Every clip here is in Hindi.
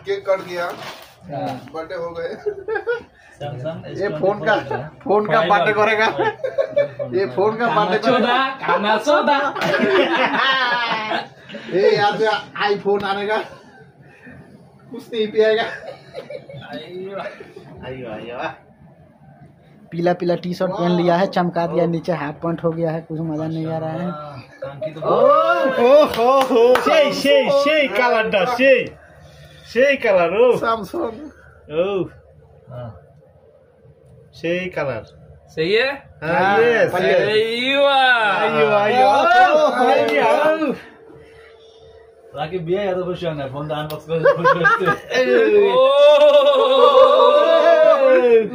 केक कट गया, बर्थडे हो गए। ये फोन का बर्थडे करेगा, ये फोन का बर्थडे करेगा। खाना सोदा ये यार आईफोन आने का कुछ नहीं पिएगा। पीला पीला टी शर्ट पहन लिया है, चमका दिया, नीचे हाफ पैंट हो गया है, कुछ मजा नहीं आ रहा है। সেই কালারটা সেই কালার ও सैमसंग ও সেই কালার सही है। हाँ यस अय्या राकी बिया या तो खुश होना फोन दान बॉक्स में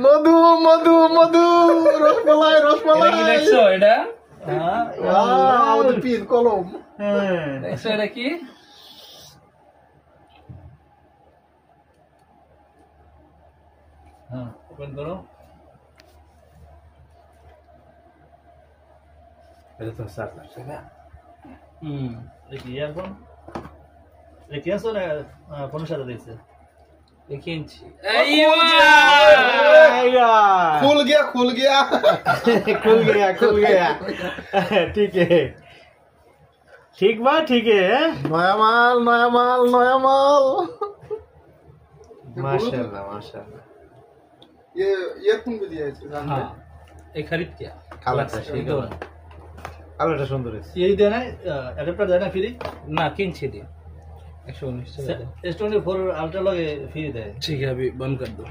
मधु मधु मधु रसमलाई नेक्स्ट এটা আমাদের পিন কলম। নেক্সট এটা কি? हाँ ओपन करो। এটা তো সাত লাগছে না एक ईयरफोन एक ये सोना फोन साथ देखते देखिए इंची। खुल गया खुल गया ठीक है ठीक बा ठीक है नया माल माशाल्लाह ये ईयरफोन भी दिया है इसके हाँ एक खरीद किया কালারটা সেই কালারটা সুন্দর আছে यही देना है अडेप्टर देना फ्री ना किंची दिया 119 S24 अल्ट्रा लगे फ्री दे। ठीक है अभी बंद कर दो।